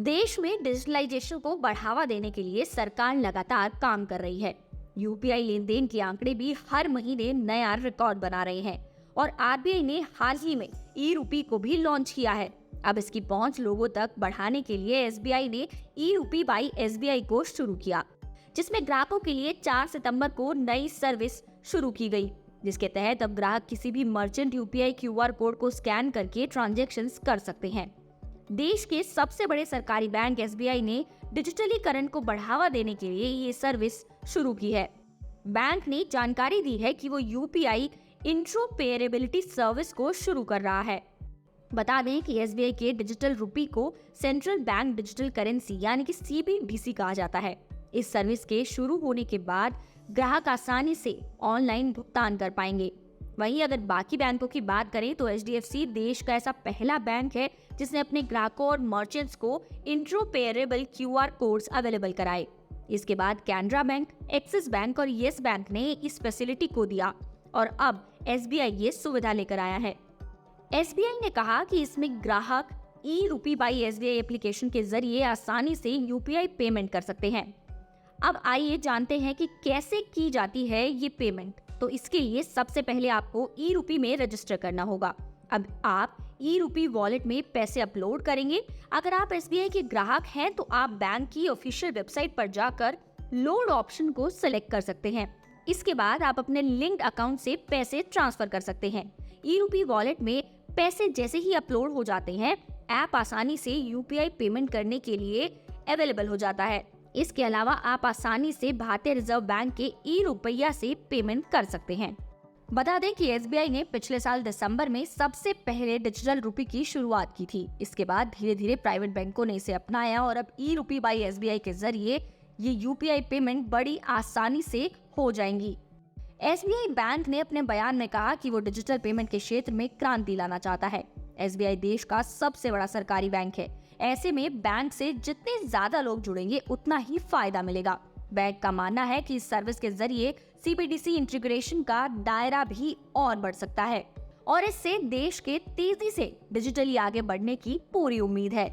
देश में डिजिटलाइजेशन को बढ़ावा देने के लिए सरकार लगातार काम कर रही है। यूपीआई लेन देन के आंकड़े भी हर महीने नया रिकॉर्ड बना रहे हैं और आरबीआई ने हाल ही में ई रूपी को भी लॉन्च किया है। अब इसकी पहुंच लोगों तक बढ़ाने के लिए एसबीआई ने ई रूपी बाई एसबीआई को शुरू किया, जिसमें ग्राहकों के लिए 4 सितंबर को नई सर्विस शुरू की गई, जिसके तहत अब ग्राहक किसी भी मर्चेंट यूपीआई क्यूआर कोड को स्कैन करके ट्रांजैक्शंस कर सकते हैं। देश के सबसे बड़े सरकारी बैंक एसबीआई ने डिजिटलीकरण को बढ़ावा देने के लिए ये सर्विस शुरू की है। बैंक ने जानकारी दी है कि वो यूपीआई इंट्रोपेरेबिलिटी सर्विस को शुरू कर रहा है। बता दें कि एसबीआई के डिजिटल रुपी को सेंट्रल बैंक डिजिटल करेंसी यानी कि सीबीडीसी कहा जाता है। इस सर्विस के शुरू होने के बाद ग्राहक आसानी से ऑनलाइन भुगतान कर पाएंगे। वहीं अगर बाकी बैंकों की बात करें तो एचडीएफसी देश का ऐसा पहला बैंक है जिसने अपने ग्राहकों और मर्चेंट्स को इंट्रोपेरेबल क्यूआर कोड्स अवेलेबल कराए। इसके बाद कैनरा बैंक, एक्सिस बैंक और येस बैंक ने इस फैसिलिटी को दिया और अब एसबीआई ये सुविधा लेकर आया है। एसबीआई ने कहा कि इसमें ग्राहक ई रूपी बाई एसबीआई एप्लीकेशन के जरिए आसानी से यूपीआई पेमेंट कर सकते हैं। अब आइए जानते हैं कि कैसे की जाती है ये पेमेंट। तो इसके लिए सबसे पहले आपको ई रूपी में रजिस्टर करना होगा। अब आप ई रूपी वॉलेट में पैसे अपलोड करेंगे। अगर आप एसबीआई के ग्राहक हैं तो आप बैंक की ऑफिशियल वेबसाइट पर जाकर लोड ऑप्शन को सिलेक्ट कर सकते हैं। इसके बाद आप अपने लिंक्ड अकाउंट से पैसे ट्रांसफर कर सकते हैं। ई रूपी वॉलेट में पैसे जैसे ही अपलोड हो जाते हैं, ऐप आसानी से यूपीआई पेमेंट करने के लिए अवेलेबल हो जाता है। इसके अलावा आप आसानी से भारतीय रिजर्व बैंक के ई रुपया से पेमेंट कर सकते हैं। बता दें कि एसबीआई ने पिछले साल दिसंबर में सबसे पहले डिजिटल रुपी की शुरुआत की थी। इसके बाद धीरे धीरे प्राइवेट बैंकों ने इसे अपनाया और अब ई रूपी बाई एसबीआई के जरिए ये यूपीआई पेमेंट बड़ी आसानी से हो जाएंगी। एसबीआई बैंक ने अपने बयान में कहा कि वो डिजिटल पेमेंट के क्षेत्र में क्रांति लाना चाहता है। एसबीआई देश का सबसे बड़ा सरकारी बैंक है। ऐसे में बैंक से जितने ज्यादा लोग जुड़ेंगे उतना ही फायदा मिलेगा। बैंक का मानना है कि इस सर्विस के जरिए सीबीडीसी इंटीग्रेशन का दायरा भी और बढ़ सकता है और इससे देश के तेजी से डिजिटली आगे बढ़ने की पूरी उम्मीद है।